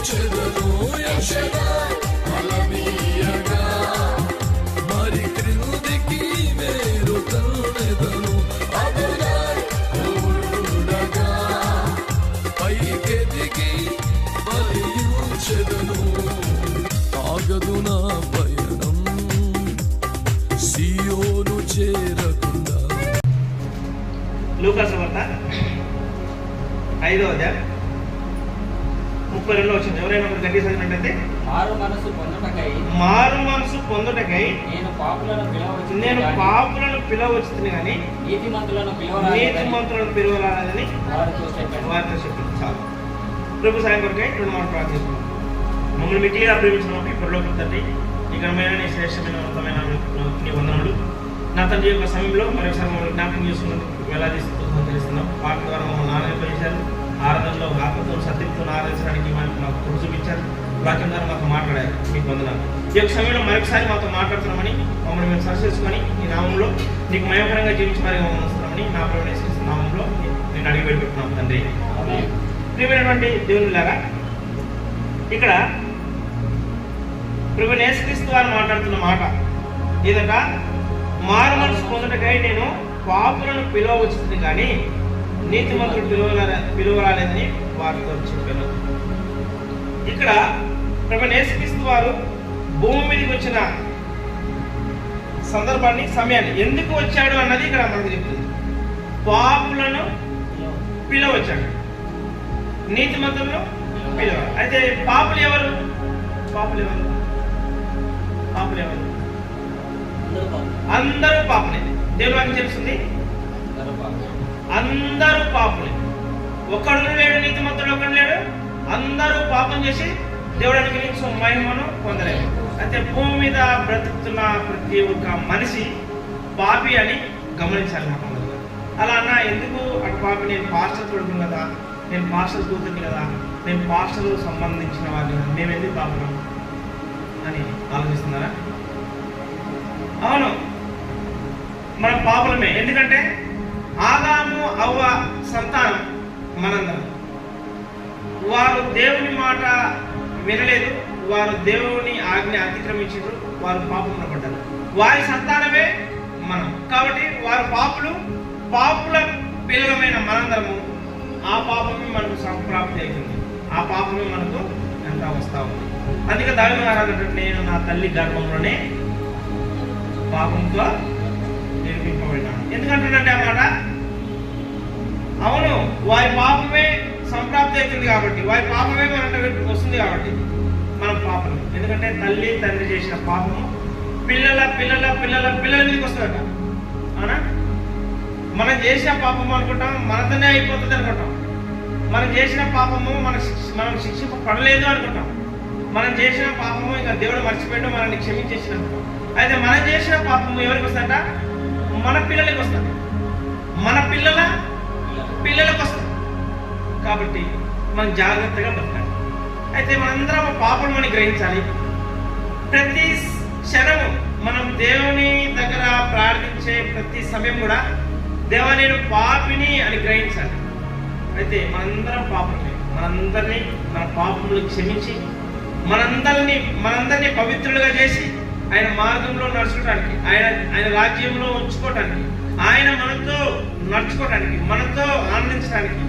స్తుతించెదను యెషయా బలమీయగా మరి క్రిందికి మేరు తన్నెదను అదనై కూడగా పైకెదిగి బలియుచెదను ఆగదు నా పయనం సియోను చేరకుండా. లూకా సువార్త 5వ అధ్యాయం 32 వచ్చింది. ఎవరైనా ఒకటి గట్టి చదివినట్లయితే మారు మనసు పొందుటకై నేను పాపులను పిలవచ్చును కానీ నీతిమంతులను పిలవరాదని వారితో చెప్పింది. చాలు. ప్రభు సాయం కొరకై 2 మాటలు ప్రార్థిస్తున్నాం. మమ్మల్ని మిట్టిగా ప్రేమించిన ఇప్పటిలోకి తండ్రి ఈ ఘనమైన నీ శ్రేష్టమైన ఉన్నతమైన నీ వందనములు నా తండ్రి యొక్క సమయంలో మరొకసారి మమ్మల్ని జ్ఞాపకం చేసుకున్నందుకు వేలాది స్తుతులు తెలుస్తున్నాం. పాట ద్వారా మమ్మల్ని ఆనందింపజేశారు. ఆరాధనలో ఆత్మతో సత్యంతో ఆరాధించడానికి మాకు కృప చూపించారు. వాక్యం ద్వారా మాతో మాట్లాడారు. మీకు వందనాలు. ఈ యొక్క సమయంలో మరొకసారి మాతో మాట్లాడుతున్నామని మమ్మల్ని మేము సరి చేసుకొని ఈ నామంలో నీకు మయపరంగా జీవించడానికి మమ్మల్ని వస్తున్నామని నా ప్రభువు నామంలో నేను అడిగి పెట్టుకుంటున్నాం తండ్రి. ప్రియమైనటువంటి దేవునిలాగా ఇక్కడ ప్రభు యేసుక్రీస్తు వారు మాట్లాడుతున్న మాట ఏదట, మారు మనసు పొందుటకై నేను పాపులను పిలవచ్చుంది కానీ నీతిమంతులు పిలువరాలేదని వారితో చెప్పాను. ఇక్కడ ప్రభు యేసుక్రీస్తు వారు భూమి మీదకి వచ్చిన సందర్భాన్ని, సమయాన్ని, ఎందుకు వచ్చాడు అన్నది ఇక్కడ మనకు చెప్తుంది. పాపులను పిలవచ్చాడు, నీతిమంతులను పిలవాలి. అయితే పాపులు ఎవరు? అందరూ పాపులే. దేవుని వాక్యం తెలుస్తుంది, అందరూ పాపులే. ఒక్కడు లేడు నీతిమంతుడు, ఒక్కడు లేడు. అందరూ పాపం చేసి దేవుడు అనుగ్రహించు మహిమను పొందలేదు. అయితే భూమి మీద బ్రతుకుతున్న ప్రతి ఒక్క మనిషి పాపి అని గమనించాలి. మనం అలా అన్నా ఎందుకు అటు పాపి? నేను పాస్టర్ కొడుకుని కదా, నేను పాస్టర్ కూతుర్ని కదా, నేను పాస్టర్ సంబంధించిన వారిని కదా, మేము ఎందుకు పాపం అని ఆలోచిస్తున్నారా? అవును, మనం పాపలమే. ఎందుకంటే ఆదాము అవ్వ సంతానం మనందరం. వారు దేవుని మాట వినలేదు, వారు దేవుని ఆజ్ఞ అతిక్రమించారు, వారు పాపమున పడ్డారు. వారి సంతానమే మనం. కాబట్టి వారు పాపుల పిల్లలమైన మనందరము ఆ పాపమే మనకు సంప్రాప్తి అవుతుంది. ఆ పాపమే మనకు ఎంత వస్తా ఉంది. అందుకే దావిదు మహారాజు, నేను నా తల్లి గర్భంలోనే పాపంతో నిర్మింపబడినాను. ఎందుకంటున్నానంటే అన్నమాట, అవును, వారి పాపమే సంప్రాప్తి అవుతుంది కాబట్టి, వారి పాపమే మన వస్తుంది కాబట్టి మనం పాపం. ఎందుకంటే తల్లి తండ్రి చేసిన పాపము పిల్లల పిల్లల పిల్లల పిల్లల మీదకి వస్తుందట. అవునా? మనం చేసిన పాపము అనుకుంటాం మనతోనే అయిపోతుంది అనుకుంటాం. మనం చేసిన పాపము మనం శిక్షింపబడలేదు అనుకుంటాం. మనం చేసిన పాపము ఇంకా దేవుడు మర్చిపోయాడు, మనల్ని క్షమించేసిన. అయితే మనం చేసిన పాపము ఎవరికి వస్తుందట? మన పిల్లలకి వస్తుంది, మన పిల్లలకు వస్తుంది. కాబట్టి మనం జాగ్రత్తగా బతకాలి. అయితే మనందరం పాపం అని గ్రహించాలి. ప్రతి క్షణము మనం దేవుని దగ్గర ప్రార్థించే ప్రతి సమయం కూడా దేవా నేను పాపిని అని గ్రహించాలి. అయితే మనందరం పాపమే. మన పాపములు క్షమించి మనందరినీ పవిత్రులుగా చేసి ఆయన మార్గంలో నడుచుకోవడానికి, ఆయన రాజ్యంలో ఉంచుకోవడానికి, ఆయన మనతో నడుచుకోవడానికి, మనతో ఆనందించడానికి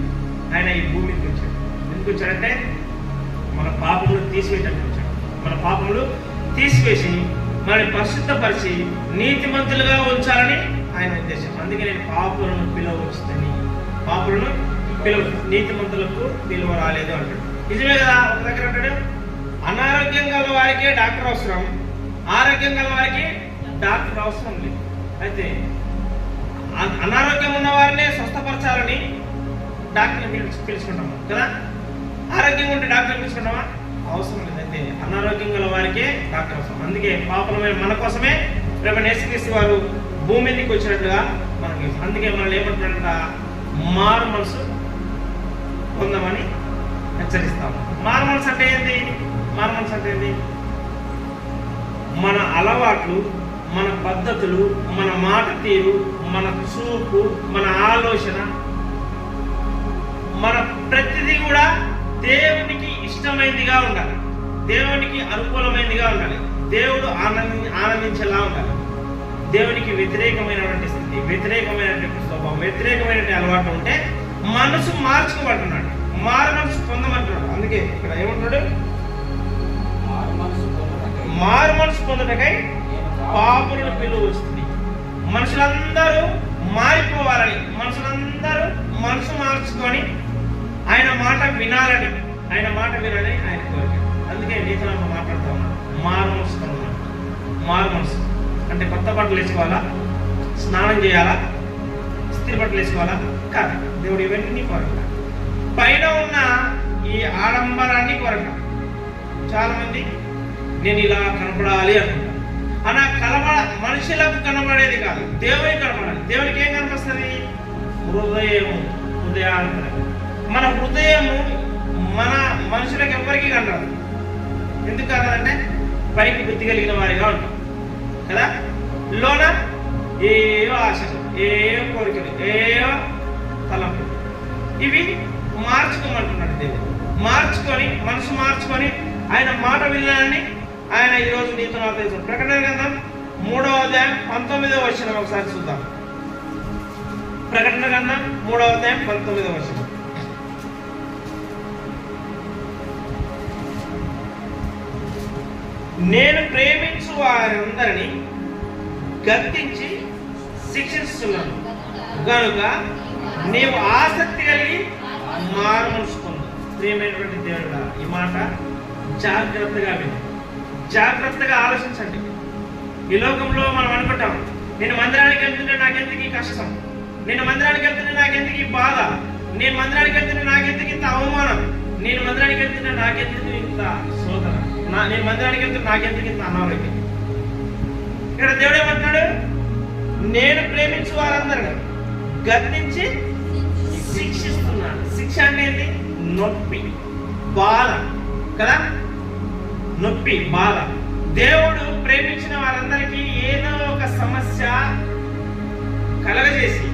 ఆయన ఈ భూమికి వచ్చాడు. ఎందుకు వచ్చాడంటే మన పాపములు తీసివేయడానికి వచ్చాడు. మన పాపములు తీసివేసి మనని పరిశుద్ధపరిచి నీతిమంతులుగా ఉంచాలని ఆయన ఉద్దేశం. అందుకే నేను పాపులను పిలవచ్చుదని, పాపులను నీతిమంతులకు పిలువ రాలేదు అంటాడు. నిజమే కదా? ఒక దగ్గర అంటాడు, అనారోగ్యం గల వారికే డాక్టర్ అవసరం, ఆరోగ్యం గల వారికి డాక్టర్ అవసరం లేదు. అయితే అనారోగ్యం ఉన్న వారినే స్వస్థపరచాలని డాక్టర్ని పిలుచుకుంటాము కదా. ఆరోగ్యం ఉంటే డాక్టర్ పిలుచుకుంటామా? అవసరం లేదు. అయితే అనారోగ్యం గల వారికే డాక్టర్ అవసరం. అందుకే పాపలమైన మన కోసమే రేపు యేసుక్రీస్తు వారు భూమి మీదకి వచ్చినట్లుగా మనకి. అందుకే మనల్ని ఏమంటారంట, మారు మనసు పొందమని హెచ్చరిస్తాము. మారు మనసు అంటే ఏంటి? మన అలవాట్లు, మన పద్ధతులు, మన మాట తీరు, మన చూపు, మన ఆలోచన, మన ప్రతిదీ కూడా దేవునికి ఇష్టం ఇష్టమైనదిగా ఉండాలి, దేవునికి అనుకూలమైనదిగా ఉండాలి, దేవుడు ఆనందించేలా ఉండాలి. దేవునికి వ్యతిరేకమైనటువంటి స్థితి, వ్యతిరేకమైనటువంటి స్వభావం, వ్యతిరేకమైనటువంటి అలవాటు ఉంటే మనసు మార్చుకోమంటున్నాడు, మారు మనసు పొందమంటున్నాడు. అందుకే ఇక్కడ ఏమంటున్నాడు, మారు మనసు పొందటకై పాపులను పిలువ వస్తుంది. మనుషులందరూ మారిపోవాలని, మనుషులందరూ మనసు మార్చుకొని ఆయన మాట వినాలని, ఆయన కోరిక. అందుకే నీతో మాట్లాడుతూ ఉన్నాడు, మారు మనసు పొందమని. మారు మనసు అంటే కొత్త బట్టలు వేసుకోవాలా, స్నానం చేయాలా, ఇస్త్రీ బట్టలు వేసుకోవాలా కాదు. దేవుడు ఇవన్నీ కోరక, పైన ఉన్న ఈ ఆడంబరాన్ని కోరక. చాలా మంది నేను ఇలా కనపడాలి అనుకుంటా, అలా మనుషులకు కనబడేది కాదు, దేవునికి కనబడాలి. దేవునికి ఏం కనిపిస్తుంది? హృదయాంతరం. మన హృదయము మన మనుషులకు ఎవరికి కనరాదు. ఎందుకు కనరాదంటే పైకి బుద్ధి కలిగిన వారిగా ఉంటాం కదా, లోన ఏయో ఆశలు, ఏయో కోరికలు, ఏయో తలంపులు, ఇవి మార్చుకోమంటున్నాడు దేవుడు. మార్చుకొని మనసు మార్చుకొని ఆయన మాట వినాలని ఆయన ఈరోజు నీతో నాతో చేశాడు. ప్రకటన గ్రంథం 3వ అధ్యాయం 19వ వచనం ఒకసారి చూద్దాం. ప్రకటన గ్రంథం 3వ అధ్యాయం 19వ వచనం. నేను ప్రేమించు వారందరినీ గద్దించి శిక్షిస్తున్నాను కనుక నీవు ఆసక్తి కలిగి మారు మనసు పొందు. ప్రియమైనటువంటి దేవుడా, ఈ మాట జాగ్రత్తగా విని జాగ్రత్తగా ఆలోచించండి. ఈ లోకంలో మనం అనుకుంటాం, నేను మందిరానికి వెళ్తుంటే నాకెందుకు ఈ కష్టం, నేను మందిరానికి వెళ్తుంటే నాకెందుకు ఈ బాధ, నేను మందిరానికి వెళ్తుంటే నాకెందుకు ఇంత అవమానం, నేను మందిరానికి వెళ్తుంటే నాకెందుకు ఇంత శోధన, నేను మందిరానికి వెళ్తుంటే నాకెందుకు ఇంత అనారోగ్యం. ఇక్కడ దేవుడు ఏమంటున్నాడు, నేను ప్రేమించు వారందరూ గద్దించి శిక్షిస్తున్నాను. శిక్ష అనేది నొప్పి, బాధ కదా, నొప్పి, బాధ. దేవుడు ప్రేమించిన వారందరికీ ఏదో ఒక సమస్య కలగజేసి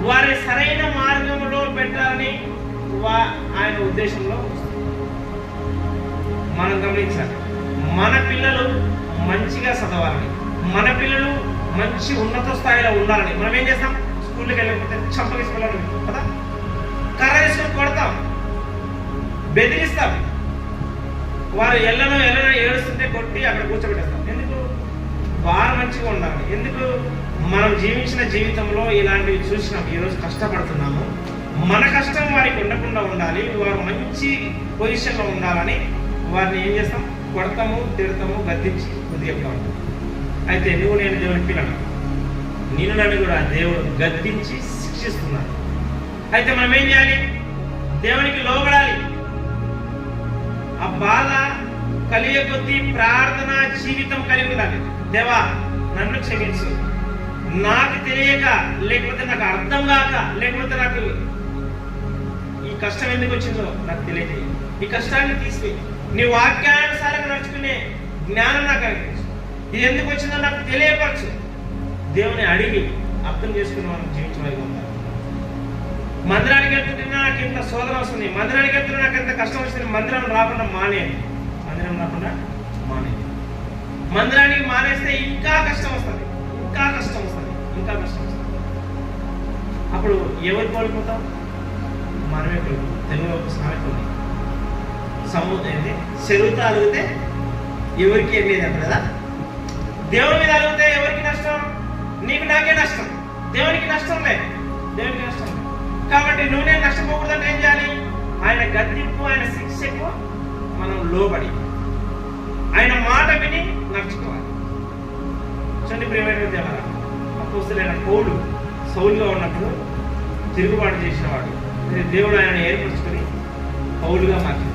వారి సరైన మార్గంలో పెట్టాలని ఆయన ఉద్దేశంలో మనం గమనించాలి. మన పిల్లలు మంచిగా చదవాలని, మన పిల్లలు మంచి ఉన్నత స్థాయిలో ఉండాలని మనం ఏం చేస్తాం? స్కూల్కి వెళ్ళకపోతే చంపగీసుకోవాలని కదా, కర్ర తీసుకొని కొడతాం, బెదిరిస్తాం. వారు ఎల్లనో ఏడుస్తుంటే కొట్టి అక్కడ కూర్చోబెట్టేస్తాం. ఎందుకు? వారు మంచిగా ఉండాలి. ఎందుకు? మనం జీవించిన జీవితంలో ఇలాంటివి చూసినాం, ఈరోజు కష్టపడుతున్నాము, మన కష్టం వారికి ఉండకుండా ఉండాలి, వారు మంచి పొజిషన్లో ఉండాలని వారిని ఏం చేస్తాం? కొడతాము, తిడతాము, గద్దించి బుద్ధిగా ఉంటాం. అయితే నేను దేవుని పిల్లలు, నేను నన్ను కూడా దేవుడు గద్దించి శిక్షిస్తున్నాను. అయితే మనం ఏం చేయాలి? దేవునికి లోబడాలి. ఆ బాధ కలిగే కొద్దీ ప్రార్థన జీవితం కలిగి ఉండాలి. దేవా నన్ను క్షమించు, నాకు తెలియక, లేకపోతే నాకు అర్థం కాక, లేకపోతే నాకు ఈ కష్టం ఎందుకు వచ్చిందో నాకు తెలియదు, ఈ కష్టాన్ని తీసి నీ వాక్యానుసారంగా నడుచుకునే జ్ఞానం నాకు కలిగించు, ఇది ఎందుకు వచ్చిందో నాకు తెలియపరచు. దేవుని అడిగి అర్థం చేసుకుని మనం జీవించగలిగి ఉంటాం. మందిరానికి వెళ్తుంటే నాకు ఇంత శోధన వస్తుంది, మందిరానికి వెళ్తుంటే నాకు ఎంత కష్టం వస్తుంది, మందిరం రాకుండా మానేయండి. మందిరానికి మానేస్తే ఇంకా కష్టం వస్తుంది. అప్పుడు ఎవరు కోల్పోతాం? మనమే కోల్పోతాం. తెలుగులో ఒక సామెత ఉంది, చెరువుతో అలిగితే ఎవరికి ఏం లేదంట కదా. దేవుని మీద అలిగితే ఎవరికి నష్టం? నీకు నాకే నష్టం, దేవునికి నష్టం లేదు. కాబట్టి నువ్వు నేను నష్టపోకూడదంటే ఏం చేయాలి? ఆయన గద్దింపు, ఆయన శిక్షకు మనం లోబడి ఆయన మాట విని నడుచుకోవాలి. చూడండి ప్రియమైన దేవరా, అపోస్తలుడైన పౌలు సౌలుగా ఉన్నప్పుడు తిరుగుబాటు చేసినవాడు. దేవుడు ఆయన ఏర్పరచుకొని పౌలుగా మార్చింది.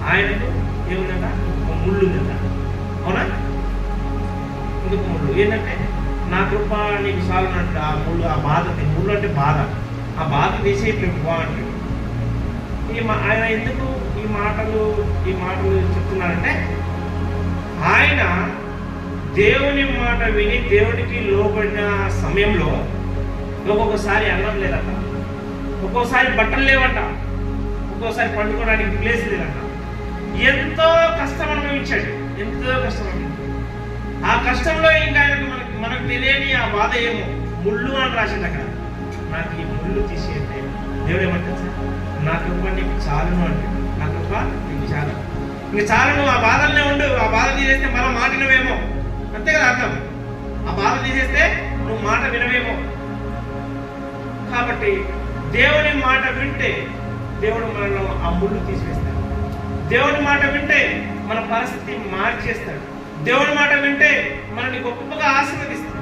ఆయనకు ఏముందంట? ఒక ముళ్ళు ఉందంట. అవునా? ఇంకొక ముళ్ళు ఏంటంటే, నా కృప నీకు చాలన్నట్టు ఆ ముళ్ళు, ఆ బాధ, ముళ్ళు అంటే బాధ, ఆ బాధ తీసే బాగుంటుంది. ఆయన ఎందుకు ఈ మాటలు చెప్తున్నారంటే, ఆయన దేవుని మాట విని దేవుడికి లోబడిన సమయంలో ఒక్కొక్కసారి అన్నం లేదంట, ఒక్కోసారి బట్టలు లేవంట, ఒక్కోసారి పండుకోవడానికి ప్లేస్ లేదంట, ఎంతో కష్టం అనుభవించాడు, ఎంతో కష్టం అనుభవించాడు. ఆ కష్టంలో ఇంకా మనకు తెలియని ఆ బాధ ఏమో ముళ్ళు అని రాసింది అక్కడ. నాకు ఈ ముళ్ళు తీసేయండి, దేవుడు ఏమంటారు సార్, నాకు నీకు చాలును అంటే, నాకు నీకు చాలు, ఇంక చాలు, నువ్వు ఆ బాధలనే ఉండు, ఆ బాధ తీసేస్తే మనం మాట వినవేమో, అంతే కదా అర్థం. ఆ బాధ తీసేస్తే నువ్వు మాట వినవేమో. కాబట్టి దేవుని మాట వింటే దేవుడు మనలో ఆ ముళ్ళు తీసివేస్తాడు. దేవుని మాట వింటే మన పరిస్థితి మార్చేస్తాడు. దేవుని మాట వింటే మనల్ని గొప్పగా ఆశీర్వదిస్తాడు,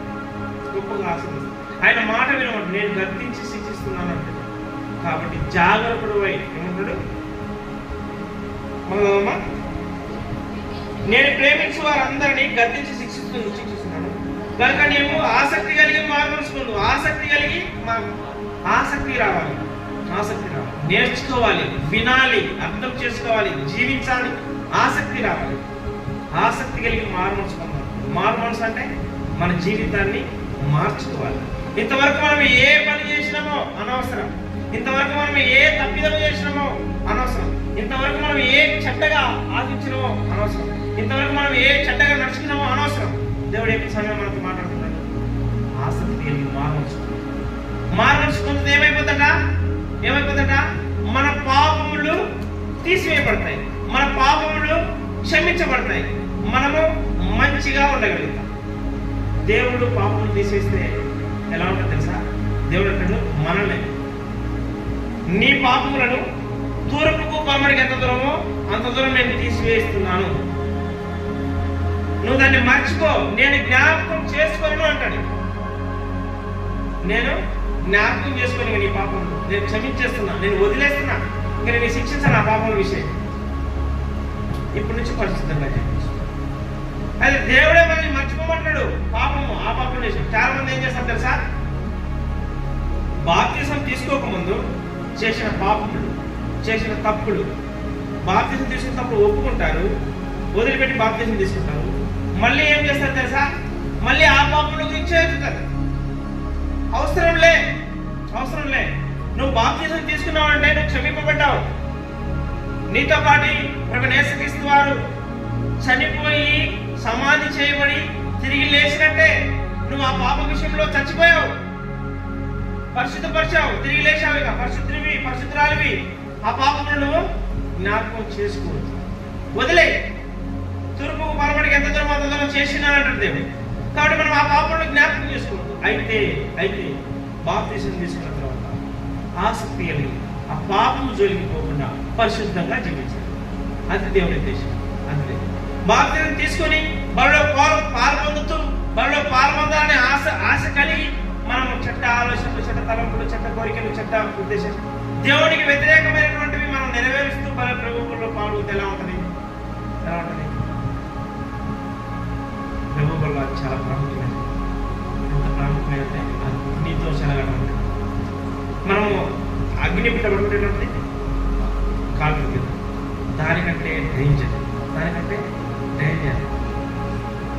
గొప్పగా ఆశీర్వదిస్తాడు. ఆయన మాట వినమంటే నేను గద్దించి శిక్షిస్తున్నాను అంటాడు. కాబట్టి జాగ్రత్తడు ఏమంటాడు, మనమ్మ నేను ప్రేమించు వారందరినీ గద్దించి శిక్షిస్తున్నాను కనుక నీవు ఆసక్తి కలిగి మార్చుకుందు. ఆసక్తి రావాలి, నేర్చుకోవాలి, వినాలి, అర్థం చేసుకోవాలి, జీవించాలి, ఆసక్తి రావాలి. ఆసక్తి కలిగి మారుమనుచుకున్నాం. మారుమనసు అంటే మన జీవితాన్ని మార్చుకోవాలి. ఇంతవరకు మనం ఏ పని చేసినామో అనవసరం, ఇంతవరకు మనం ఏ తప్పిదం చేసినామో అనవసరం, ఇంతవరకు మనం ఏ చెడ్డగా ఆశించినామో అనవసరం, ఇంతవరకు మనం ఏ చెడ్డగా నడుచుకున్నామో అనవసరం. దేవుడు ఎప్పుడు సమయం మనకు మాట్లాడుతున్నాడు. ఆసక్తి కలిగి మారుమనుచుకుంటే ఏమైపోతుందట, మన పాపములు తీసివేయబడతాయి, మన పాపములు క్షమించబడతాయి, మనము మంచిగా ఉండగలుగుతాం. దేవుడు పాపములు తీసేస్తే ఎలా ఉంటుంది తెలుసా? దేవుడు అంటాడు, మనల్ని నీ పాపములను తూర్పుకు పడమటికి ఎంత దూరమో అంత దూరం నేను తీసివేస్తున్నాను, నువ్వు దాన్ని మర్చిపో, నేను జ్ఞాపకం చేసుకోను అంటాడు. నేను జ్ఞాపకం చేసుకొని నీ పాపములు నేను క్షమించేస్తున్నా, నేను వదిలేస్తున్నా, ఇంకా నేను శిక్షించాను ఆ పాపముల విషయం. ఇప్పటి నుంచి పరిశుద్ధంగా జీవించు. అయితే దేవుడే మనల్ని మర్చిపోమంటాడు పాపము, ఆ పాపం చేసి. చాలా మంది ఏం చేస్తారు తెలుసా, బాప్తిసం తీసుకోకముందు చేసిన పాపములు, చేసిన తప్పులు, బాప్తిసం తీసుకున్న తప్పుడు ఒప్పుకుంటారు, వదిలిపెట్టి బాప్తిసం తీసుకుంటారు. మళ్ళీ ఏం చేస్తారు తెలుసా, మళ్ళీ ఆ పాపముల గురించి చేస్తారు. అవసరం లే. నువ్వు బాప్తిసం తీసుకున్నావు అంటే నువ్వు క్షమింపబడ్డావు. నీతో పాటు ప్రభు యేసుక్రీస్తు వారు చనిపోయి సమాధి చేయబడి తిరిగి లేచినట్టే నువ్వు ఆ పాప విషయంలో చచ్చిపోయావు, పరిశుద్ధపరిచావు, తిరిగి లేచావు. ఇక పరిశుద్ధురాలివి. ఆ పాపములను నువ్వు జ్ఞాపకం చేసుకోవద్దు, వదిలే. తూర్పుకు పడమటికి ఎంత దూరం అంత దూరం చేసినా అంటారు దేవుడు. కాబట్టి మనం ఆ పాపములను జ్ఞాపకం చేసుకోవద్దు. అయితే బాప్తిసం తీసుకున్న తర్వాత ఆసక్తి కలిగి ఆ పాపము జోలికి పోకుండా పరిశుద్ధంగా జీవించాలి. అది దేవుని ఉద్దేశం. అంతే. బాప్తిసం తీసుకొని బలలో పాల్పొందాలనే ఆశ కలిగి మనం చెడ్డ ఆలోచనలు, చెడ్డ తలంపులు, చెడ్డ కోరికలు, చెడ్డ ఉద్దేశం, దేవునికి వ్యతిరేకమైనటువంటివి మనం నెరవేరుస్తూ ప్రభువుల్లో పాల్గొంటే ఎలా ఉంటుంది? ప్రభువుల్లో చాలా ప్రాముఖ్యమైనది. ఎంత ప్రాముఖ్యమైనది అగ్నితో చెలగడం ఉంటుంది. మనము అగ్ని మీద పడుకునేటప్పుడు కాలు దానికంటే డేంజర్.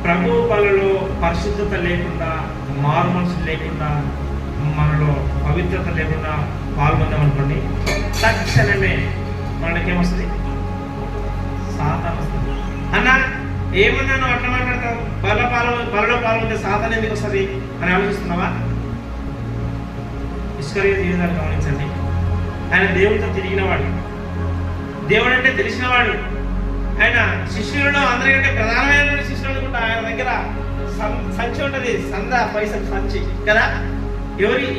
ప్రభు పనులలో పరిశుద్ధత లేకుండా, మారు మనసు లేకుండా, మనలో పవిత్రత లేకుండా పాల్గొందామనుకోండి, తక్షణమే మనకేమొస్తుంది? సాతాను వస్తుంది. అన్నా ఏమన్నా నువ్వు అట్లా మాట్లాడతావు, బలలో పాల్గొంటే సాతాను ఎందుకు వస్తుంది అని ఆలోచిస్తున్నావా? ఇస్కరియోతు జీవితాన్ని గమనించండి. ఆయన దేవుడితో తిరిగినవాడు, దేవుడు అంటే తెలిసినవాడు. ఆయన శిష్యులలో అందరికంటే ప్రధానమైన శిష్యులు అనుకుంటా. ఆయన దగ్గర సంచి ఉంటుంది, సందా పైసలు సంచి కదా.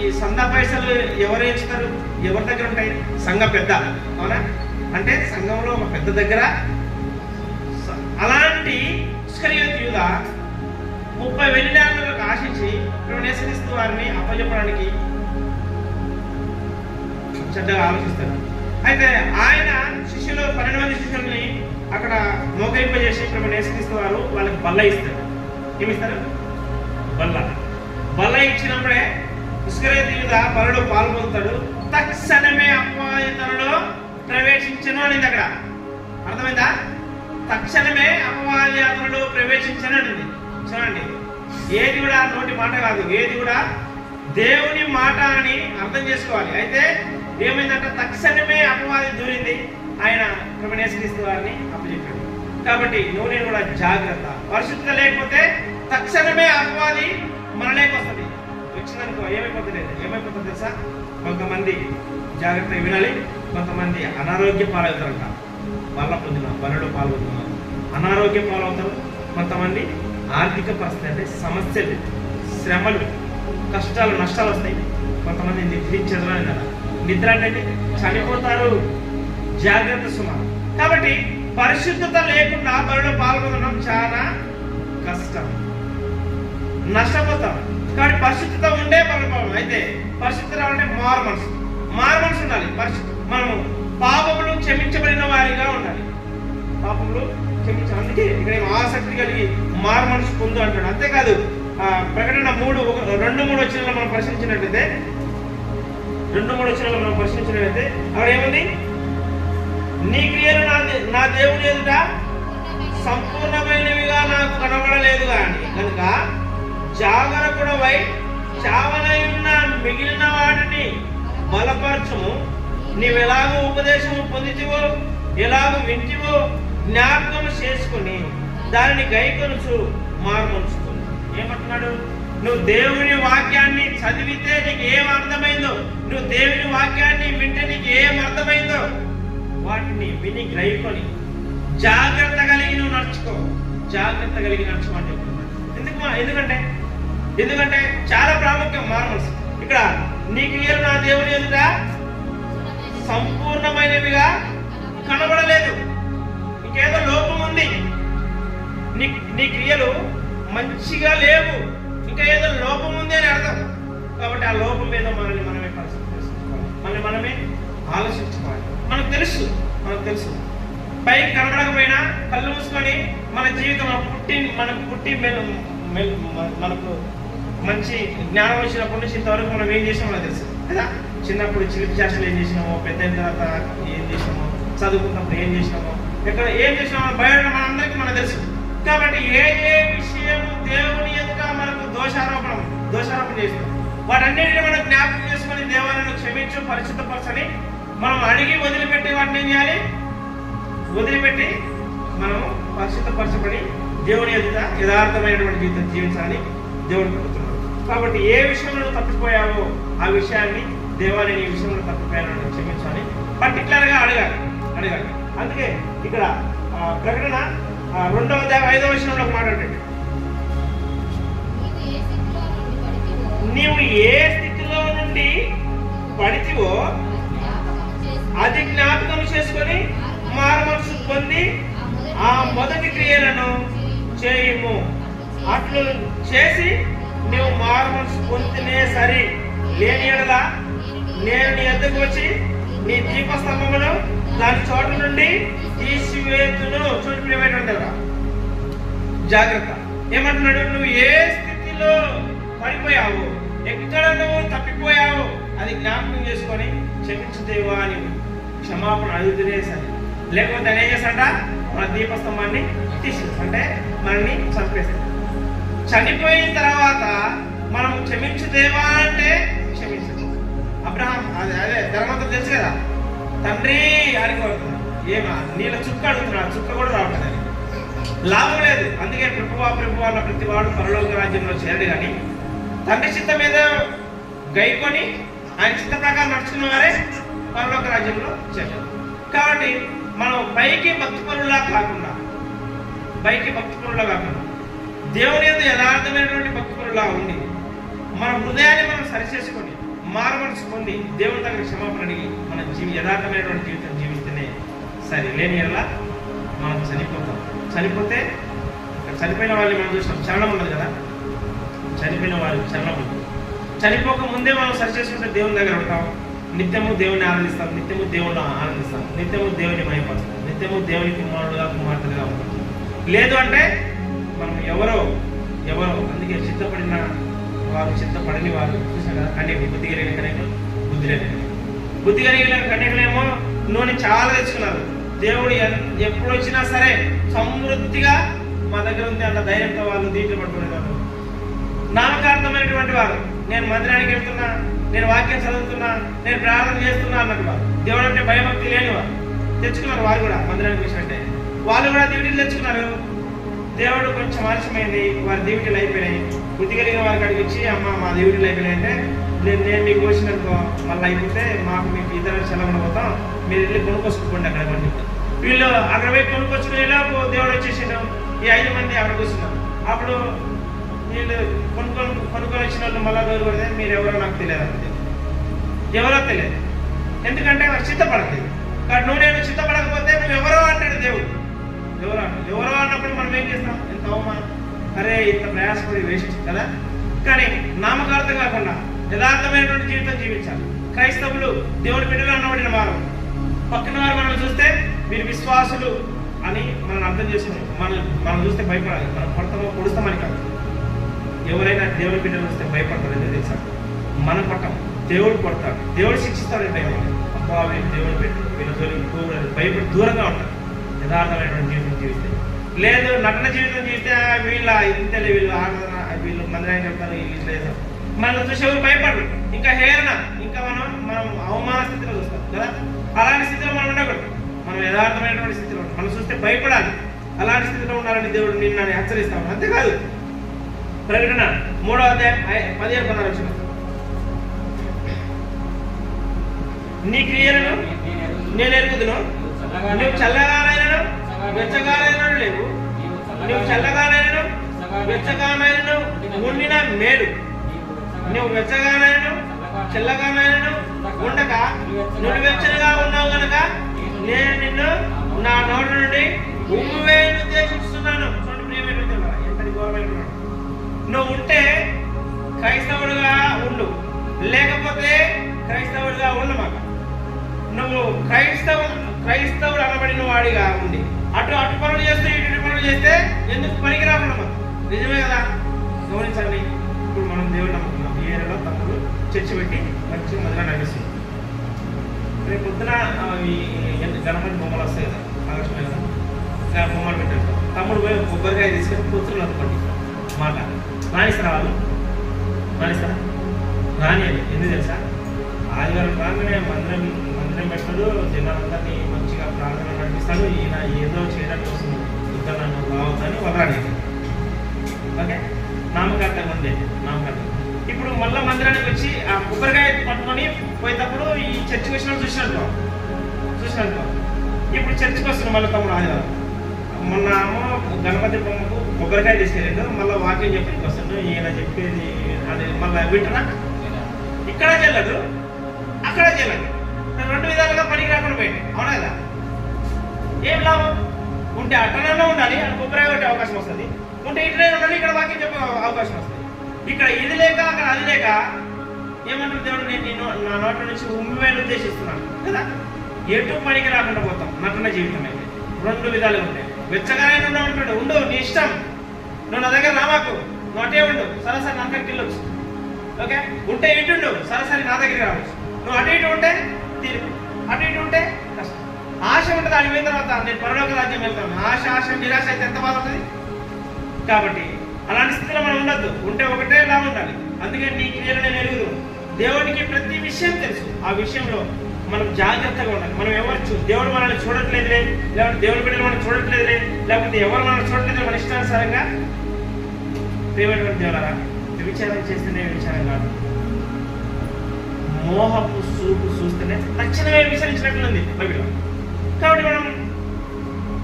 ఈ సందా పైసలు ఎవరు ఇస్తారు? ఎవరి దగ్గర ఉంటాయి? సంఘ పెద్ద, అవునా? అంటే సంఘంలో ఒక పెద్ద దగ్గర. అలాంటి ఇస్కరియోతు యూదా 30 వెండి నాణాలకు ఆశించి యేసుక్రీస్తు వారిని అప్పచెప్పడానికి చెడ్డగా ఆలోచిస్తారు. అయితే ఆయన 12 మంది శిష్యుల్ని అక్కడ మోకరింపజేసి యేసుక్రీస్తు వారు వాళ్ళకి బల్ల ఇస్తారు. ఏమిస్తారు? బల్ల ఇచ్చినప్పుడే ఇస్కరియోతు యూదా బలలో పాల్గొంటాడు. తక్షణమే అపవాది తనలో ప్రవేశించను అనేది అక్కడ అర్థమైందా? తక్షణమే అపవాది అతనిలో ప్రవేశించను అనేది. చూడండి, ఏది కూడా నోటి మాట కాదు, ఏది కూడా దేవుని మాట అని అర్థం చేసుకోవాలి. అయితే ఏమైందంటే తక్షణమే అపవాది దూరింది. ఆయన ప్రభువైన యేసుక్రీస్తు వారిని అప్పచెప్పాడు. కాబట్టి నువ్వు నేను కూడా జాగ్రత్త. పరిశుద్ధత లేకపోతే తక్షణమే అపవాది మనలోకి వస్తుంది. వచ్చిందనుకో ఏమైపోతుంది తెలుసా? కొంతమంది జాగ్రత్తగా వినాలి. కొంతమంది అనారోగ్య పాలవుతారంట. వాళ్ళ పొందిన బలలో పాల్గొంటున్నారు, అనారోగ్య పాలవుతారు. కొంతమంది ఆర్థిక పరిస్థితి అంటే సమస్యలు, శ్రమలు, కష్టాలు, నష్టాలు వస్తాయి. కొంతమంది నిద్రించదని కదా, నిద్ర అంటే చనిపోతారు. జాగ్రత్త సుమ. కాబట్టి పరిశుద్ధత లేకుండా బలలో పాల్గొనడం చాలా కష్టం, నష్టపోతాం. కాబట్టి పరిశుద్ధత ఉండే బలపాలం. అయితే పరిశుద్ధత అంటే మారు మనసు ఉండాలి. మనము పాపములు క్షమించబడిన వారిగా ఉండాలి. పాపములు అందుకే ఇక్కడ ఆసక్తి కలిగి మారు మనసు పొందు అంటాడు. అంతేకాదు ప్రకటన 2:3 వచనంలో మనం పరిశీలించినట్లయితే అక్కడ ఏముంది? నీ క్రియలు నా దేవుని ఎదుట సంపూర్ణమైనవిగా నాకు కనబడలేదు కానీ కనుక జాగరకుడవై చావనయున్న మిగిలిన వాటిని బలపరచుము. నీవెలాగో ఉపదేశము పొందితివో, ఎలాగో వింటివో జ్ఞాపకం చేసుకుని దానిని గైకొనుచు మారుమనుచుతుంది. ఏమంటున్నాడు? నువ్వు దేవుని వాక్యాన్ని చదివితే నీకు ఏం అర్థమైందో, నువ్వు దేవుని వాక్యాన్ని వింటే నీకు ఏం అర్థమైందో వాటిని విని గ్రహికొని జాగ్రత్త కలిగి నువ్వు నడుచుకో. జాగ్రత్త కలిగి నడుచుకోమని చెప్తున్నాడు. ఎందుకంటే చాలా ప్రాముఖ్యం మారు మనసు. ఇక్కడ నీ క్రియలు నా దేవుని ఎదుట సంపూర్ణమైనవిగా కనబడలేదు. నీకేదో లోపం ఉంది, నీ క్రియలు మంచిగా లేవు, ఇంకా ఏదో లోపం ఉంది అని అర్థం. కాబట్టి ఆ లోపం మీద మనమే పరిశీలించుకోవాలి, మనమే ఆలోచించుకోవాలి. మనకు తెలుసు పైకి కనబడకపోయినా కళ్ళు మూసుకొని మన జీవితం మనకు మంచి జ్ఞానం వచ్చినప్పటి నుంచి ఇంతవరకు మనం ఏం చేసామో మనకు తెలుసు కదా. చిన్నప్పుడు చిలిపి చేష్టలు ఏం చేసినామో, పెద్ద అయిన తర్వాత ఏం చేసినామో, చదువుకున్నప్పుడు ఏం చేసినామో, ఎక్కడ ఏం చేసినామో బయట మనందరికీ మనకు తెలుసు. కాబట్టి ఏ విషయం దేవుని ఎదుట మనకు దోషారోపణ చేసినాం వాటన్నిటిని మనం జ్ఞాపకం చేసుకొని దేవాలను క్షమించు, పరిశుద్ధపరచని మనం అడిగి వదిలిపెట్టి వాటిని ఏం చేయాలి? వదిలిపెట్టి మనం పరిశుద్ధపరచబడి దేవుని ఎదుట యథార్థమైనటువంటి జీవితం జీవించాలని దేవుడు కోరుతున్నాడు. కాబట్టి ఏ విషయంలో తప్పిపోయావో ఆ విషయాన్ని దేవాన్ని ఈ విషయంలో తప్పిపోయానని క్షమించాలి, పర్టికులర్గా అడగాలి. అందుకే ఇక్కడ ప్రకటన 2:5 వచనంలో ఒక మాట అంటే, నీవు ఏ స్థితిలో నుండి పడితివో అది జ్ఞాపకం చేసుకొని మారు మనసు పొంది ఆ మొదటి క్రియలను చేయుము. అట్లు చేసి నువ్వు మారు మనసు పొందినే సరి, లేని ఎడల నేను నీ ఎద్దకు వచ్చి నీ దీపస్తంభమును దాని చోట నుండి తీసివేతును. చూపివేటువంటి జాగ్రత్త. ఏమంటున్నాడు? నువ్వు ఏ స్థితిలో పడిపోయావు, ఎక్కడ నువ్వు తప్పిపోయావు అది జ్ఞాపకం చేసుకొని క్షమించు దేవా అని క్షమాపణ అడుగుతూనే సరే. లేకపోతే ఆయన ఏం చేస్తాడ? మన దీపస్తంభాన్ని తీసేస్తాడు, అంటే మనల్ని చంపేస్తాడు. చనిపోయిన తర్వాత మనం క్షమించు దేవా అంటే క్షమించదు. అబ్రహాం అదే ధర్మంతో తెలుసు కదా, తండ్రి అని కోరుతున్నాడు. ఏమా నీళ్ళ చుక్క అడుగుతున్నాడు, చుక్క కూడా రావట్లేదు, లాభం లేదు. అందుకే ప్రభువా అన్న ప్రతి వాడు పరలోక రాజ్యంలో చేరడు. కానీ తండ్రి చిత్తం మీద గైకొని ఆయన చిత్త ప్రకారం నడుచుకున్న వారే పరలోక రాజ్యంలో చేరారు. కాబట్టి మనం పైకి భక్తిపరులా కాకుండా దేవుని యందు యథార్థమైనటువంటి భక్తిపరులా ఉండి మన హృదయాన్ని మనం సరిచేసుకొని మారు మనసు పొంది దేవుని దగ్గర క్షమాపణ అడిగి మన యథార్థమైనటువంటి జీవితం జీవిస్తేనే సరే. లేని ఎలా మనం చనిపోతే చనిపోయిన వాళ్ళని మనం చూసినాం, చరణం ఉండదు కదా. చనిపోయిన వాళ్ళు చరణం ఉంటుంది. చనిపోక ముందే మనం సరి చేసుకుంటే దేవుని దగ్గర ఉంటాం, నిత్యము దేవుని ఆనందిస్తాం, నిత్యము దేవుని ఆనందిస్తాం, నిత్యము దేవుని మహిమపరుస్తాం, నిత్యము దేవుని కుమారుడుగా కుమార్తెగా ఉంటాం. లేదు అంటే మనం ఎవరో అందుకే చిత్తపడని వారు చూసాం కదా. కన్యకులు, బుద్ధి కలిగిన కన్యకులు, బుద్ధి కలిగిన కన్యకులేమో నూనె చాలా తెచ్చుకున్నారు. దేవుడు ఎప్పుడు వచ్చినా సరే సమృద్ధిగా మా దగ్గర ఉంది అన్న ధైర్యంతో వాళ్ళు దీంట్లో పట్టుకునేవారు. నామకార్థమైనటువంటి వారు, నేను మందిరానికి వెళ్తున్నా, నేను వాక్యం చదువుతున్నా, నేను ప్రార్థన చేస్తున్నా అన్నట్టు వారు, దేవుడు అంటే భయభక్తి లేనివారు. తెచ్చుకున్నారు వారు కూడా మందిరానికి వచ్చినట్టే. వాళ్ళు కూడా దివిటీలు తెచ్చుకున్నారు. దేవుడు కొంచెం ఆలస్యమైంది, వారి దివిటీలు అయిపోయినాయి. బుద్ధి కలిగిన వారికి అడిగి వచ్చి, అమ్మ మా దివిటీలు అయిపోయినాయి అంటే, నేను మీకు వచ్చిననుకో మళ్ళీ అయిపోతే మీకు ఇతర సెలవులు పోతాం, మీరు వెళ్ళి కొనుక్కొచ్చుకోండి అక్కడ కొన్ని. వీళ్ళు అక్కడ పోయి కొనుక్కొచ్చుకునేలోపు దేవుడు వచ్చేసాడు. ఈ 5 మంది అక్కడ కూర్చున్నారు. అప్పుడు వీళ్ళు కొనుక్కొని వచ్చిన వాళ్ళు మళ్ళా దూరం పడితే మీరు ఎవరో నాకు తెలియదు అంతే, ఎవరో తెలియదు. ఎందుకంటే వారు చిత్తపడలేదు. కానీ నేను చిత్తపడకపోతే నువ్వు ఎవరో అంటాడు దేవుడు. ఎవరో అన్నప్పుడు మనం ఏం చేస్తాం? ఎంత అవమానం! అరే ఇంత ప్రయాసపడి వేస్ట్ కదా. కానీ నామకార్థం కాకుండా యథార్థమైనటువంటి జీవితం జీవించాలి. క్రైస్తవులు దేవుడి బిడ్డలు అన్నబడిన వారు, పక్కన వారు మనం చూస్తే మీరు విశ్వాసులు అని మనం అర్థం చేసుకుని మనం చూస్తే భయపడాలి. మనం కొడతామో పొడుస్తామని కాదు. ఎవరైనా దేవుడి బిడ్డలు వస్తే భయపడతారు. ఎందుకు తెలుసా? మనం పట్టం, దేవుడు కొడతాడు, దేవుడు శిక్షిస్తాడు. టైంలో అబ్బా వీళ్ళు దేవుడు పెట్టు, వీళ్ళ జోలికి భయపడి దూరంగా ఉంటారు. యథార్థమైనటువంటి జీవితం జీవిస్తే. లేదు నటన జీవితం జీవితే వీళ్ళ ఇంతలే, వీళ్ళు ఆరాధన, వీళ్ళు మందిరానికి చెప్తారు, వీళ్ళు లేదు, మనం చూసి ఎవరు భయపడరు. ఇంకా హేరణ, ఇంకా మనం అవమాన స్థితిలో చూస్తాం కదా. అలాంటి స్థితిలో మనం ఉండకూడదు. మనం యథార్థమైనటువంటి స్థితిలో మనం చూస్తే భయపడాలి. అలాంటి స్థితిలో ఉండాలని దేవుడు నిన్ను హెచ్చరిస్తాం. అంతేకాదు, ప్రకటన 3వ అధ్యాయం 17-16 వచ్చిన, నీ క్రియలను నేను ఎరుగుదును, నువ్వు చల్లగానైనను వెచ్చగానైనను లేవు, నువ్వు చల్లగానైనను వెచ్చగానైనను ఉండిన మేలు, నువ్వు వెచ్చగానైనను చల్లగానైనను ఉండక నువ్వు వెచ్చగా ఉన్నావు కనుక నేను నిన్ను నా నోటి నుండి ఉమ్మివేయను ఉద్దేశిస్తున్నాను. ఎంతటి ఘోరమైన! నువ్వు ఉంటే క్రైస్తవుడుగా ఉండు, లేకపోతే క్రైస్తవుడిగా ఉండమాక. నువ్వు క్రైస్తవుడు అనబడిన వాడిగా ఉండి అటు పనులు చేస్తే ఇటు పనులు చేస్తే ఎందుకు పనికి రాకుండా? నిజమే కదా. గమనించండి, ఇప్పుడు మనం దేవుడు నమ్ముతున్నాం. ఈ ఏరియాలో తమ్ముడు చర్చి పెట్టి మంచి మొదలు నడిపిస్తుంది. రేపు పొద్దున గణపతి బొమ్మలు వస్తాయి కదా, ఆకర్షణ కదా, బొమ్మలు పెట్టారు. తమ్ముడు పోయి కొబ్బరికాయ తీసుకొని కూతురు అనుకోండి మాట రాణిస్తారా? వాళ్ళు రాణిస్తారా? రాని అని. ఎందుకు తెలుసా? ఆదివారం రాగానే మందిరం పెట్టాడు, జనాలందరినీ మంచిగా ప్రార్థన నడిపిస్తాడు. ఈయన ఏదో చేయడానికి వస్తుంది, ఇంకా నన్ను రావద్దని వదలాలి. ఓకే, నామకార్థంగా ఉంది. నామకార్థం. ఇప్పుడు మళ్ళీ మందిరానికి వచ్చి ఆ కొబ్బరికాయ పట్టుకొని పోయేటప్పుడు ఈ చర్చికి వచ్చినప్పుడు చూసినట్టు ఇప్పుడు చర్చికి వస్తున్నాం మళ్ళీ తమ్ముడు ఆదివారం. మొన్న గణపతి బొమ్మకు కొబ్బరికాయ తీసుకెళ్ళాడు, మళ్ళీ వాక్యం చెప్పడానికి వస్తాడు. ఈయన చెప్పేది అది మళ్ళీ వింటున్నా, ఇక్కడ చెల్లదు అక్కడ చెల్లదు, 2 విధాలుగా పనికి రాకుండా పోయింది. అవునా కదా? ఏం లాభం? ఉంటే అట్టనన్నా ఉండాలి, కొబ్బరికాయ కొట్టే అవకాశం వస్తుంది. ఉంటే ఇట్లనే ఉండాలి, ఇక్కడ వాక్యం చెప్పే అవకాశం వస్తుంది. ఇక్కడ ఇది లేక అక్కడ అది లేక ఏమంటారు? దేవుడు నేను నా నోటి నుంచి ఉమ్మివేయను ఉద్దేశిస్తున్నాను కదా. ఎటు పనికి రాకుండా పోతాం. నటన జీవితం అయితే 2 విధాలుగా ఉంటాయి. వెచ్చగానే ఉంటాడు, ఉండు నీ ఇష్టం, నువ్వు నా దగ్గర రామాకు, నువ్వు అటే ఉండు, సరాసరి నా దగ్గరికి వెళ్ళొచ్చు. ఓకే, ఉంటే ఇటుండు, సరాసరి నా దగ్గరికి రావచ్చు. నువ్వు అటు ఇటు ఉంటే తీరు, అటు ఇటు ఉంటే కష్టం. ఆశ ఉంటుంది, అది పోయిన తర్వాత నేను పరలోక రాజ్యం వెళ్తాను. ఆశ నిరాశ అయితే ఎంత బాధ ఉంటుంది. కాబట్టి అలాంటి స్థితిలో మనం ఉండద్దు. ఉంటే ఒకటే లా ఉండాలి. అందుకని నీ క్రియలు నేను ఎరుగుదు. దేవుడికి ప్రతి విషయం తెలుసు. ఆ విషయంలో మనం జాగ్రత్తగా ఉండాలి. మనం ఎవరు దేవుడు మనల్ని చూడట్లేదులే, లేకపోతే దేవుడి బిడ్డలు మనం చూడట్లేదులే, లేకపోతే ఎవరు మనం చూడట్లేదు, మన ఇష్టానుసారంగా ప్రియమైనటువంటి దేవులారా, విచారం చేస్తేనే విచారం కాదు. మోహపు చూపు చూస్తేనే తక్షణమే విచారించినట్లుంది బైబిల్లో. కాబట్టి మనం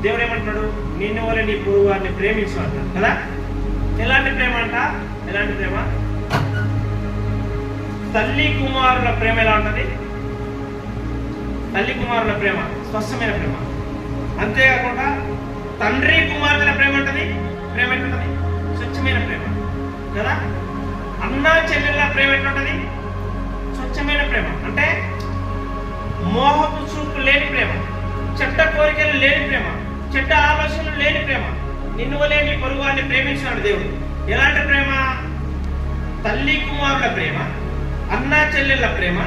దేవుడు ఏమంటున్నాడు? నిన్ను వల్ల నీ పొరుగు వారిని ప్రేమించు అంటాడు కదా. ఎలాంటి ప్రేమ అంట? ఎలాంటి ప్రేమ? తల్లి కుమారుల ప్రేమ ఎలా ఉంటుంది? తల్లి కుమారుల ప్రేమ స్వచ్ఛమైన ప్రేమ. అంతేకాకుండా తండ్రి కుమారుల ప్రేమ ఉంటుంది. ప్రేమ ఎట్లుంటుంది? స్వచ్ఛమైన ప్రేమ కదా. అన్న చెల్లెళ్ళ ప్రేమ ఎట్లుంటుంది? స్వచ్ఛమైన ప్రేమ. అంటే మోహపు చూపు లేని ప్రేమ, చెడ్డ కోరికలు లేని ప్రేమ, చెడ్డ ఆలోచనలు లేని ప్రేమ. నిన్ను వలే నీ పొరుగు వారిని ప్రేమించినాడు దేవుడు. ఎలాంటి ప్రేమ? తల్లి కుమారుల ప్రేమ, అన్న చెల్లెళ్ళ ప్రేమ,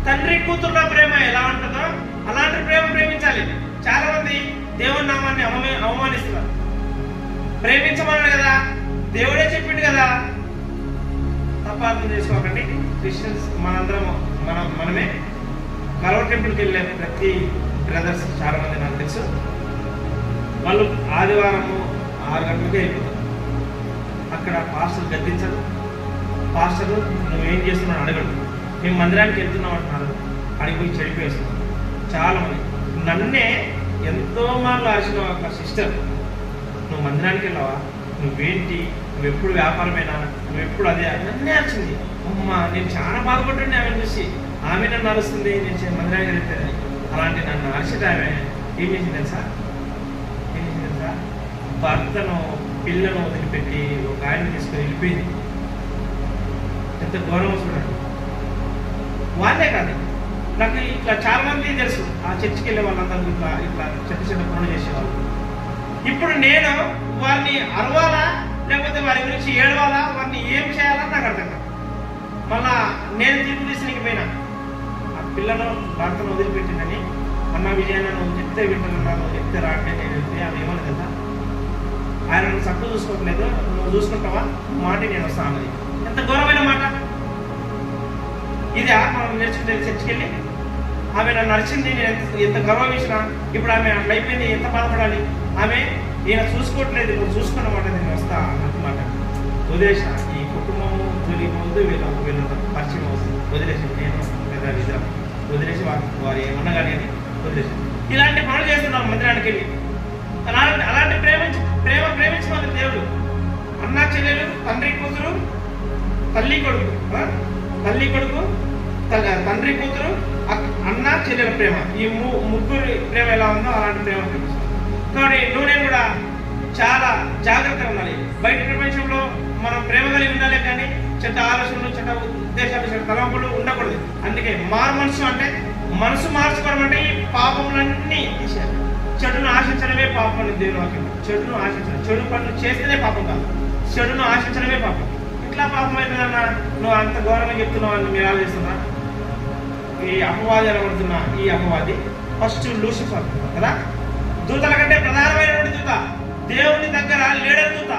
తండ్రి కూతుర్ల ప్రేమ ఎలా ఉంటుందో అలాంటి ప్రేమ ప్రేమించాలి. చాలా మంది దేవుని నామాన్ని అవమానిస్తున్నారు. ప్రేమించమన్నాడు కదా, దేవుడే చెప్పిండు కదా. తప్ప అర్థం చేసుకోకండి. క్రిస్టియన్స్ మనందరం మనమే కలవ టెంపుల్కి వెళ్ళే ప్రతి బ్రదర్స్ చాలా మంది నాకు తెలుసు. వాళ్ళు ఆదివారం 6 గంటలకే అయిపోతారు. అక్కడ పాస్టర్ గద్దించదు, పాస్టర్ నువ్వేం చేస్తున్నావు అడగడు, మేము మందిరానికి వెళ్తున్నాం అంటున్నారు, అడిగి పోయి చెడిపోయేస్తున్నాం. చాలా మంది నన్నే ఎంతో మార్లు ఆశిన ఒక సిస్టర్, నువ్వు మందిరానికి వెళ్ళావా, నువ్వేంటి, నువ్వు ఎప్పుడు వ్యాపారమేనా, నువ్వు ఎప్పుడు అదే నన్నే అరిచింది. అమ్మ నేను చాలా బాధపడ్డాను ఆమెను చూసి, ఆమె నన్ను అరుస్తుంది నేను మందిరానికి వెళ్తే. అలాంటి నన్ను అరిచిట ఆమె ఏం చేసింది తెలుసా, భర్తను పిల్లను వదిలిపెట్టి ఒక ఆయన తీసుకొని వెళ్ళిపోయింది. ఎంత గౌరవం చూడండి. వాళ్ళే కాదు, నాకు ఇట్లా చాలా మంది తెలుసు ఆ చర్చికి వెళ్ళే వాళ్ళందరూ ఇట్లా ఇట్లా చిన్న చిన్న పనులు చేసేవాళ్ళు. ఇప్పుడు నేను వారిని అరవాలా లేకపోతే వారి గురించి ఏడవాలా, వారిని ఏం చేయాలని నాకు అర్థం కాదు. మళ్ళా నేను తీర్పు తీసుకుపోయినా ఆ పిల్లను భర్తను వదిలిపెట్టిందని, అన్న విజయాన్ని నువ్వు చెప్తే వింటున్నా, నువ్వు చెప్తే రాకండి నేను వెళ్తే ఆమె ఏమని కదా, ఆయన నువ్వు చక్కగా చూసుకోవట్లేదు, నువ్వు చూసుకుంటావా మాట నేను వస్తా అన్నది. ఎంత గౌరవమైన మాట ఇది. మనం నేర్చుకుంటే చర్చికి వెళ్ళి ఆమె నన్ను నడిచింది, నేను ఎంత గౌరవించిన, ఇప్పుడు ఆమె అట్లా అయిపోయింది, ఎంత బాధపడాలి, ఆమె ఈయన చూసుకోవట్లేదు, నువ్వు చూసుకున్నమాట నేను వస్తా అన్నమాట. వదిలేసిన ఈ కుటుంబము తొలిపోదు, వీళ్ళంతా పరిచయం అవుతుంది, వదిలేసి నేను లేదా ఇద్దరం వదిలేసి వారు ఏమన్నా కానీ అని వదిలేసి ఇలాంటి పనులు చేస్తున్నాం మందిరానికి వెళ్ళి. అలాంటి ప్రేమించుకోవాలి దేవుడు. అన్నా చెల్లెలు, తండ్రి కూతురు, తల్లి కొడుకు, తండ్రి కూతురు, అన్న చెల్లెల ప్రేమ, ఈ ముగ్గురి ప్రేమ ఎలా ఉందో అలాంటి ప్రేమ ప్రేమిస్తాం. కాబట్టి నేను కూడా చాలా జాగ్రత్తగా ఉండాలి. బయట ప్రపంచంలో మనం ప్రేమ కలిగి ఉండాలి, కానీ చెడ్డ ఆలోచనలు, చెడ్డ ఉద్దేశాలు, చెడ్డ తలంపులు ఉండకూడదు. అందుకే మారు మనసు అంటే మనసు మార్చుకోవడం అంటే ఈ పాపములన్నీ తీసేయాలి. చెడును ఆశించడమే పాపం అని దేవుని వాక్యం. చెడును ఆశించడం, చెడు పనులు చేస్తేనే పాపం కాదు, చెడును ఆశించడమే పాపం. ఇట్లా పాపం అవుతుందన్నా నువ్వు అంత గౌరవంగా చెప్తున్నావు అని మీరు ఆలోచిస్తున్నా. ఈ అపవాది అనబడుతున్నా ఈ అపవాది ఫస్ట్ లూసిఫర్ కదా, దూతల కంటే ప్రధానమైనటువంటి దూత, దేవుని దగ్గర లీడర్ దూత.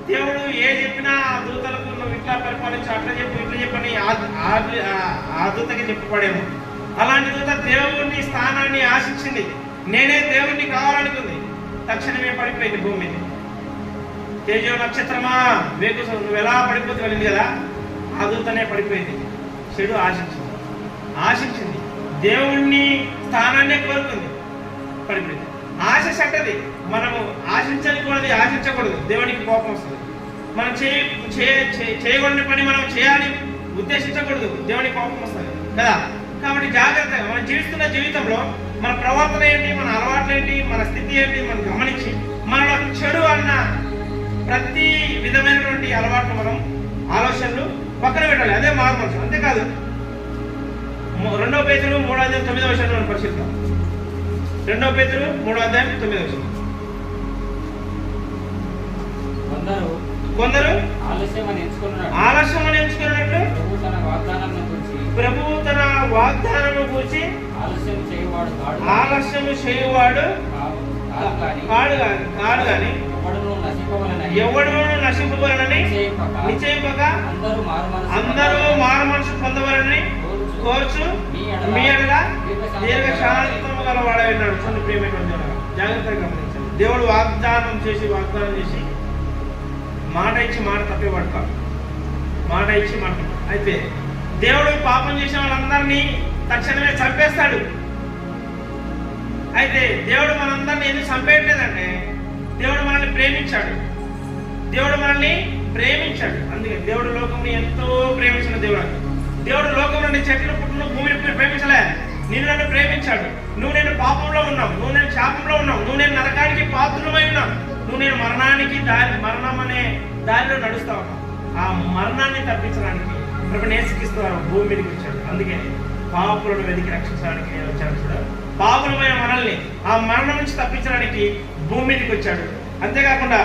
దేవుడు ఏ చెప్పినా ఆ దూతలకు నువ్వు ఇట్లా పరిపాలించు, అట్లా చెప్పు, ఇట్లా చెప్పని ఆ దూతకి చెప్పబడేమో. అలాంటి దూత దేవుని స్థానాన్ని ఆశించింది, నేనే దేవుణ్ణి కావాలనుకుంది, తక్షణమే పడిపోయింది భూమి మీద. తేజో నక్షత్రమా వేగు నువ్వు ఎలా పడిపోతే వెళ్ళింది కదా, ఆ దూతనే పడిపోయింది. చెడు ఆశించింది, దేవుణ్ణి స్థానాన్నే కోరుకుంది, పడిపోయింది. ఆశ చెడ్డది, మనము ఆశించకూడదు, దేవునికి కోపం వస్తుంది. మనం చేయకూడని పని మనం చేయాలి ఉద్దేశించకూడదు, దేవునికి కోపం వస్తుంది కదా. కాబట్టి జాగ్రత్తగా మనం జీవిస్తున్న జీవితంలో మన ప్రవర్తన ఏంటి, మన అలవాట్లు ఏంటి, మన స్థితి ఏంటి మనం గమనించి మనలో చెడు అన్న ప్రతి విధమైనటువంటి అలవాట్లు మనం ఆలోచనలు పక్కన పెట్టాలి. అదే మారు మనసు. అంతేకాదు 2 పేతురు 3:9 మనం పరిశీలిద్దాం. 2 పేతురు 3:9. కొందరు ఆలస్యమని ఎంచుకున్నట్లు ప్రభువు తన వాగ్దానము గురించి ఆలస్యము చేయువాడు కాడు గాని ఎవడును నశింపవలనని నిశ్చయింపక అందరూ మారు మనసు పొందవలని కోర్చు మీ ఎడల దీర్ఘశాంతము గల వాడైనాడు. చూడండి ప్రియమైనటువంటి జాగ్రత్తగా గమనించండి. దేవుడు వాగ్దానం చేసి మాట ఇచ్చి మాట తప్పేవాడు కాదు. మాట ఇచ్చి మాట అయితే దేవుడు పాపం చేసిన వాళ్ళందరినీ తక్షణమే చంపేస్తాడు. అయితే దేవుడు మనందరినీ ఎందుకు చంపేయట్లేదంటే దేవుడు మనల్ని ప్రేమించాడు. అందుకే దేవుడు లోకంని ఎంతో ప్రేమించిన దేవుడు లోకం నుండి చెట్లు పుట్టును భూమిని ప్రేమించలే, నన్ను ప్రేమించాడు. నువ్వు నేను పాపంలో ఉన్నావు, నువ్వు నేను శాపంలో ఉన్నావు, నువ్వు నేను నరకానికి పాత్రులమై ఉన్నావు, నువ్వు నేను మరణానికి మరణం అనే దారిలో నడుస్తా ఉన్నావు. ఆ మరణాన్ని తప్పించడానికి ప్రభువు యేసుక్రీస్తు భూమి మీదకి వచ్చాడు. అందుకే పాపులను వెతికి రక్షించడానికి నేను వచ్చాను. చూడ పాపులమైన మనల్ని ఆ మరణం నుంచి తప్పించడానికి భూమి మీదకి వచ్చాడు. అంతేకాకుండా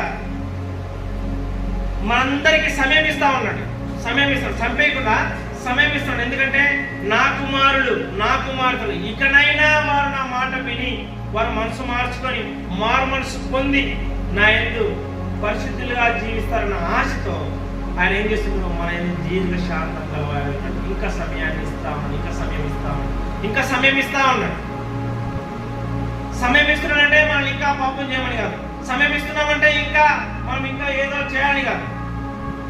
మనందరికీ సమయం ఇస్తా ఉన్నాడు. చంపేయకుండా సమయం ఇస్తాడు. ఎందుకంటే నా కుమారులు ఇకనైనా వారు నా మాట విని వారు మనసు మార్చుకొని మారు మనసు పొంది నా యందు పరిశుద్ధులుగా జీవిస్తారన్న ఆశతో ఆయన ఏం చేస్తున్నాడు, మన జీవిత శాంతంగా ఇంకా సమయం ఇస్తా ఉన్నాడు. సమయం ఇస్తున్నాడంటే మనం ఇంకా పాపం చేయమని కాదు. సమయం ఇస్తున్నామంటే మనం ఇంకా ఏదో చేయాలని కాదు.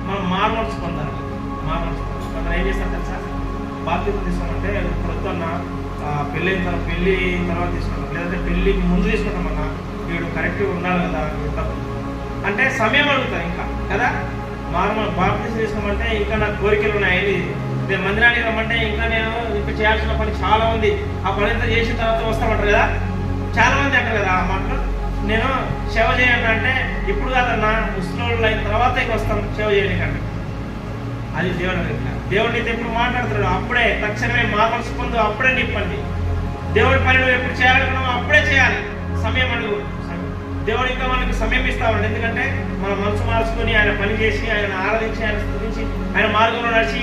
మనం మారుమనసు పొందాలి. కొందరు ఏం చేస్తారు తెలుసా? బాప్తిజం తీసుకోమంటే ఇప్పుడు వద్దన్న పెళ్ళి తర్వాత తీసుకుంటాం, లేదంటే పెళ్ళికి ముందు తీసుకుంటామన్నా వీడు కరెక్ట్గా ఉండాలి కదా అంటే సమయం అడుగుతారు ఇంకా కదా. బాప్తిజం తీసుకోమంటే ఇంకా నాకు కోరికలు ఉన్నాయి, నేను మందిరానికి రమ్మంటే ఇంకా చేయాల్సిన పని చాలా ఉంది, ఆ పని అంతా చేసిన తర్వాత వస్తామంటారు కదా. చాలా మంది అంటారు కదా ఆ మాటలు. నేను సేవ చేయండి అంటే ఇప్పుడు కాదన్నా ముస్లింలు అయిన తర్వాత ఇక వస్తాం సేవ చేయడానికి. అది దేవుడు నీతో ఎప్పుడు మాట్లాడుతున్నాడు అప్పుడే తక్షణమే మనసు పొందు, అప్పుడే నిప్పండి. దేవుడి పని నువ్వు ఎప్పుడు చేయాలనుకున్నావు అప్పుడే చేయాలి. సమయం అడుగు. దేవుడు ఇంకా మనకి సమయం ఇస్తామండి. ఎందుకంటే మనం మనసు మార్చుకొని ఆయన పని చేసి ఆయన ఆరాధించి ఆయన స్తుతించి ఆయన మార్గంలో నడిచి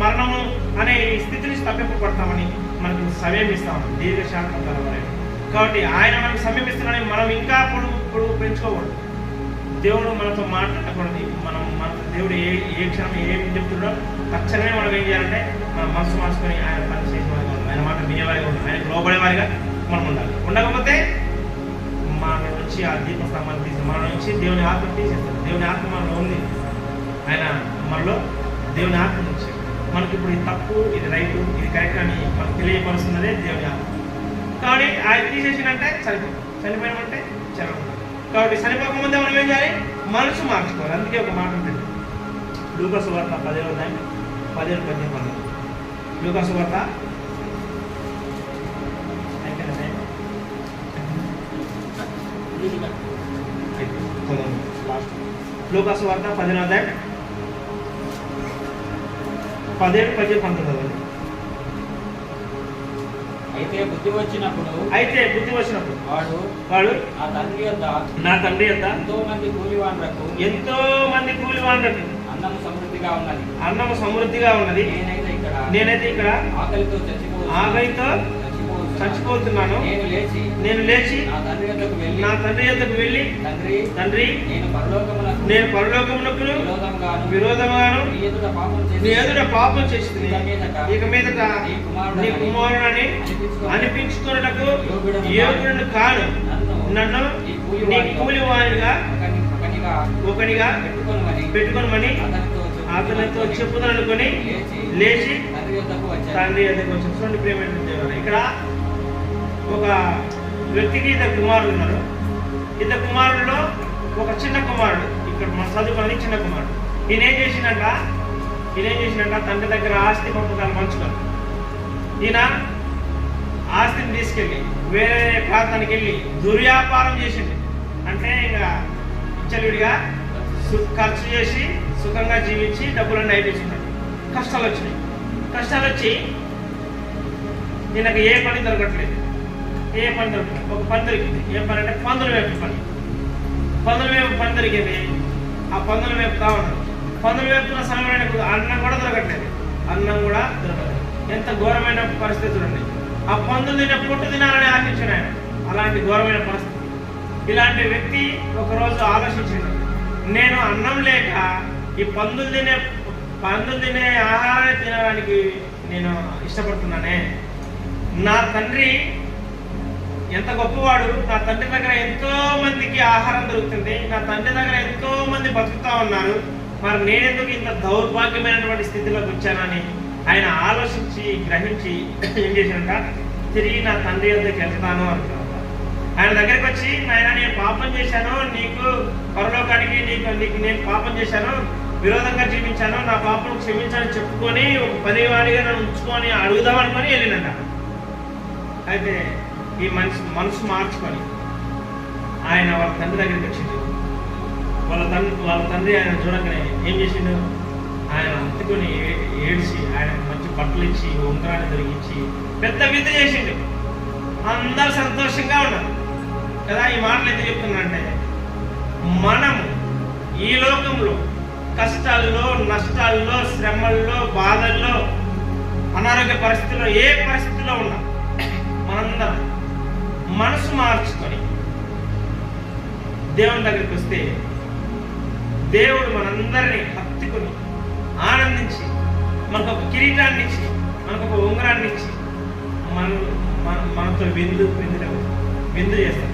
మరణము అనే స్థితి నుంచి తప్పింపబడతామని మనకు సమయం ఇస్తామని దీర్ఘశాంతం కలవాలి. కాబట్టి ఆయన మనకు సమయం ఇస్తున్నాడని మనం ఇంకా పొడుగు పెంచుకోకూడదు. దేవుడు మనతో మాట్లాడకూడదు. మనతో దేవుడు ఏ క్షణం ఏం చెప్తున్నాడో తక్షణమే మనం ఏం చేయాలంటే మనం మనసు మార్చుకొని ఆయన పని చేసేవారిగా ఉండాలి, ఆయన మాట వినేవారిగా ఉండాలి, ఆయనకు లోబడేవారిగా మనం ఉండాలి. ఉండకపోతే మన నుంచి ఆ దీపస్తంభాన్ని తీసి మన నుంచి దేవుని ఆత్మ తీసేస్తాడు. దేవుని ఆత్మ మనలో ఉంది, ఆయన మనలో దేవుని ఆత్మ నుంచి మనకి ఇప్పుడు ఇది తప్పు, ఇది రైటు, ఇది కరెక్ట్ అని మనకు తెలియపరుస్తున్నదే దేవుని ఆత్మ. కాబట్టి ఆయన తీసేసినంటే చనిపోయినామంటే చనిపోతాం. కాబట్టి చనిపోకముందే మనం ఏం చేయాలి? మనసు మార్చుకోవాలి. అందుకే ఒక మాట ఉంటుంది లూకా సువార్త 10:10. లూకా సువార్త లూకా సువార్త 10:17-19. అయితే బుద్ధి వచ్చినప్పుడు వాడు నా తండ్రి యొద్ద ఎంతో మంది కూలివాండ్రకు అన్నము సమృద్ధిగా ఉన్నది, నేనైతే ఇక్కడ ఆకలితో చచ్చిపోతున్నాను. నేను లేచి నా తండ్రి యొద్దకు వెళ్ళి తండ్రి నేను పరలోకమునకు విరోధంగాను నీ ఎదుట పాపం చేసింది, ఇక మీదట నీ కుమారుని అనిపించుకున్నటకు యోగ్యుడను కాను, నన్ను నీ కూలి వారిగా ఒకనిగా పెట్టుకొనమని అతనితో చెప్పుదనుకొని లేచి తండ్రి యొద్దకు వచ్చి. చూడండి ప్రేమైన దేవుడు, ఇక్కడ ఒక వ్యక్తికి ఇద్దరు కుమారులు ఉన్నారు. ఇద్దరు కుమారుల్లో ఒక చిన్న కుమారుడు, ఇక్కడ మన చదువుకున్నది చిన్న కుమారుడు. ఈయన ఏం చేసిందంట తండ్రి దగ్గర ఆస్తి పంపకాలు పంచుకొని ఈయన ఆస్తిని తీసుకెళ్ళి వేరే ప్రాంతానికి వెళ్ళి దుర్వ్యాపారం చేసింది. అంటే ఇంకా విచ్చలవిడిగా ఖర్చు చేసి సుఖంగా జీవించి డబ్బులన్నీ అయిపోయించుకున్నాడు. కష్టాలు వచ్చి ఈయనకు ఏ పని దొరకట్లేదు. ఒక పని దొరికింది. ఏ పని అంటే పందుల వేపు పని దొరికింది. ఆ పందుల వేపుతా ఉన్నాడు. పందుల వేపుతున్న సమయానికి అన్నం కూడా దొరకట్లేదు. ఎంత ఘోరమైన పరిస్థితి చూడండి. ఆ పందులు తినే పొట్టు తినాలని ఆశించాడు ఆయన. అలాంటి ఘోరమైన పరిస్థితి. ఇలాంటి వ్యక్తి ఒకరోజు ఆలోచించాడు, నేను అన్నం లేక ఈ పందులు తినే ఆహారాన్ని తినడానికి నేను ఇష్టపడుతున్నానే. నా తండ్రి ఎంత గొప్పవాడు, నా తండ్రి దగ్గర ఎంతో మందికి ఆహారం దొరుకుతుంది, నా తండ్రి దగ్గర ఎంతో మంది బతుకుతా ఉన్నారు, మరి నేనెందుకు ఇంత దౌర్భాగ్యమైనటువంటి స్థితిలోకి వచ్చానని ఆయన ఆలోచించి గ్రహించి ఏం చేశాడంట, తిరిగి నా తండ్రి వద్దకు వెళ్తాను అంటున్నాడు. ఆయన దగ్గరికి వచ్చి, నాయన నేను పాపం చేశాను, నీకు పరలోకానికి నీకు నేను పాపం చేశాను, విరోధంగా జీవించాను, నా పాపం క్షమించాలని చెప్పుకొని ఒక పనివాడిగా నన్ను ఉంచుకొని అడుగుదామనుకొని వెళ్ళినట. అయితే ఈ మనసు మార్చుకొని ఆయన వాళ్ళ తండ్రి దగ్గరికి వచ్చిండు. వాళ్ళ తండ్రి ఆయన చూడగానే ఏం చేసిండు, ఆయన అంటుకొని ఏడ్చి ఆయన మంచి బట్టలు ఇచ్చి ఉంగరాన్ని దొరికించి పెద్ద విందు చేసిండు. అందరు సంతోషంగా ఉన్నారు కదా. ఈ మాటలు ఎందుకు చెప్తున్నానంటే, మనము ఈ లోకంలో కష్టాల్లో, నష్టాల్లో, శ్రమల్లో, బాధల్లో, అనారోగ్య పరిస్థితుల్లో, ఏ పరిస్థితిలో ఉన్నా మనందరం మనసు మార్చుకొని దేవుని దగ్గరికి వస్తే దేవుడు మనందరినీ హత్తుకొని ఆనందించి మనకు ఒక కిరీటాన్ని ఇచ్చి మనకు ఒక ఉంగరాన్ని ఇచ్చి మనతో విందు విందు చేస్తాం.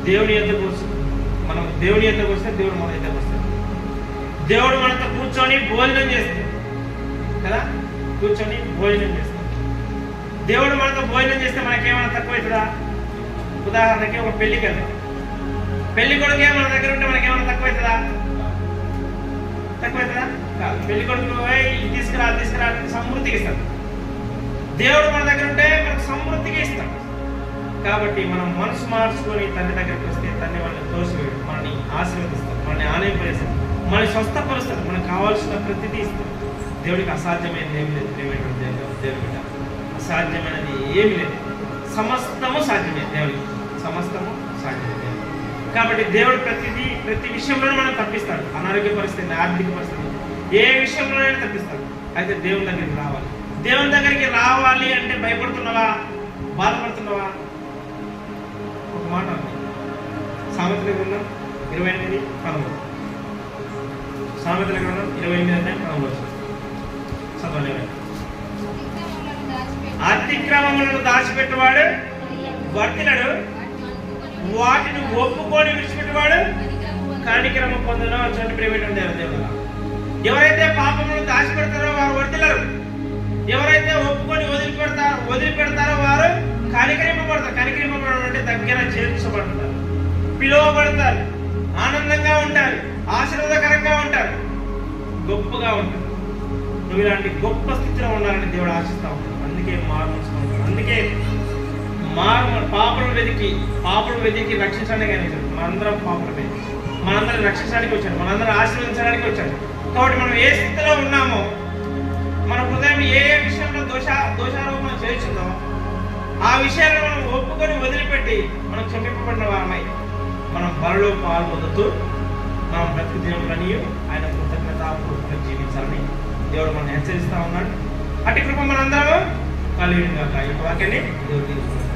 దేవుని యొద్దకు మనం దేవుని యొద్దకు వస్తే దేవుడు మన యొద్దకు వస్తాడు. దేవుడు మనతో కూర్చొని భోజనం చేస్తాడు కదా, కూర్చొని భోజనం చేస్తాడు. దేవుడు మనతో భోజనం చేస్తే మనకేమైనా తక్కువవుతుందా? ఉదాహరణకి ఒక పెళ్లికి వెళ్తాం, పెళ్లి కొడుకే మన దగ్గర ఉంటే మనకేమైనా తక్కువవుతుందా? తక్కువవుతుందా? కాదు. పెళ్లి కొడుకు తీసుకురా తీసుకురా అంటే సమృద్ధికి ఇస్తాడు. దేవుడు మన దగ్గర ఉంటే మనకు సమృద్ధిగా ఇస్తాడు. కాబట్టి మనం మనసు మార్చుకొని తండ్రి దగ్గరికి వస్తే తండ్రి మనల్ని తోసివేయడు, మనల్ని ఆశీర్వదిస్తాడు, మనల్ని ఆనందపరుస్తాడు, మనల్ని స్వస్థపరుస్తాడు, మనకు కావాల్సిన ప్రతిదీ ఇస్తాడు. దేవుడికి అసాధ్యమైనది ఏమి లేదు. దేవుడికి అసాధ్యమైనది ఏమి లేదు. సమస్తము సాధ్యమే దేవుడికి, సమస్తము సాధ్యమే దేవుడు. కాబట్టి దేవుడు ప్రతి విషయంలోనూ మనం తప్పిస్తాడు. అనారోగ్య పరిస్థితి, ఆర్థిక పరిస్థితి, ఏ విషయంలోనైనా తప్పిస్తాడు. అయితే దేవుని దగ్గరికి రావాలి. దేవుని దగ్గరికి రావాలి అంటే భయపడుతున్నావా? బాధపడుతున్నావా? ఒక మాట సామెతల గ్రంథం 28:13. సామెతల గ్రంథం 28:13 చదవలేము. అతిక్రమములను దాచిపెట్టువాడు వర్తిలడు, వాటిని ఒప్పుకొని విడిచిపెట్టువాడు కనికరము పొందును. చోటు ప్రేమేటం దేవుడు. ఎవరైతే పాపములను దాచిపెడతారో వారు వర్తిలరు, ఎవరైతే ఒప్పుకొని వదిలిపెడతారో వారు కనికరింపబడతారు. కనికరింపబడడం అంటే దగ్గర చేర్చబడతారు, పిలువబడతారు, ఆనందంగా ఉంటారు, ఆశీర్వాదకరంగా ఉంటారు, గొప్పగా ఉంటారు. నువ్వు ఇలాంటి గొప్ప స్థితిలో ఉండాలని దేవుడు ఆశిస్తా ఉంటాడు. అందుకే మారుమనుకుంటాడు. అందుకే పాపలు వెతికి రక్షించడానికి ఆయన వచ్చాడు. మనందరం పాపలు వెతికి మనందరం రక్షించడానికి వచ్చాడు, మనందరం ఆశీర్వదించడానికి వచ్చాడు. కాబట్టి మనం ఏ స్థితిలో ఉన్నామో, మన హృదయం ఏ విషయంలో దోషారోపణ చేస్తుందో ఆ విషయాలను మనం ఒప్పుకొని వదిలిపెట్టి మనం క్షమింపబడిన వారమై మనం బలలో పాల్పొందుతూ మనం ప్రతి దినములని ఆయన కృతజ్ఞతాపూర్వకంగా జీవించాలని దేవుడు మనం హెచ్చరిస్తా ఉన్నాడు. అట్టి కృప మనందరము కలిగిన వాక్యాన్ని దేవుడు తీసుకుంటాం.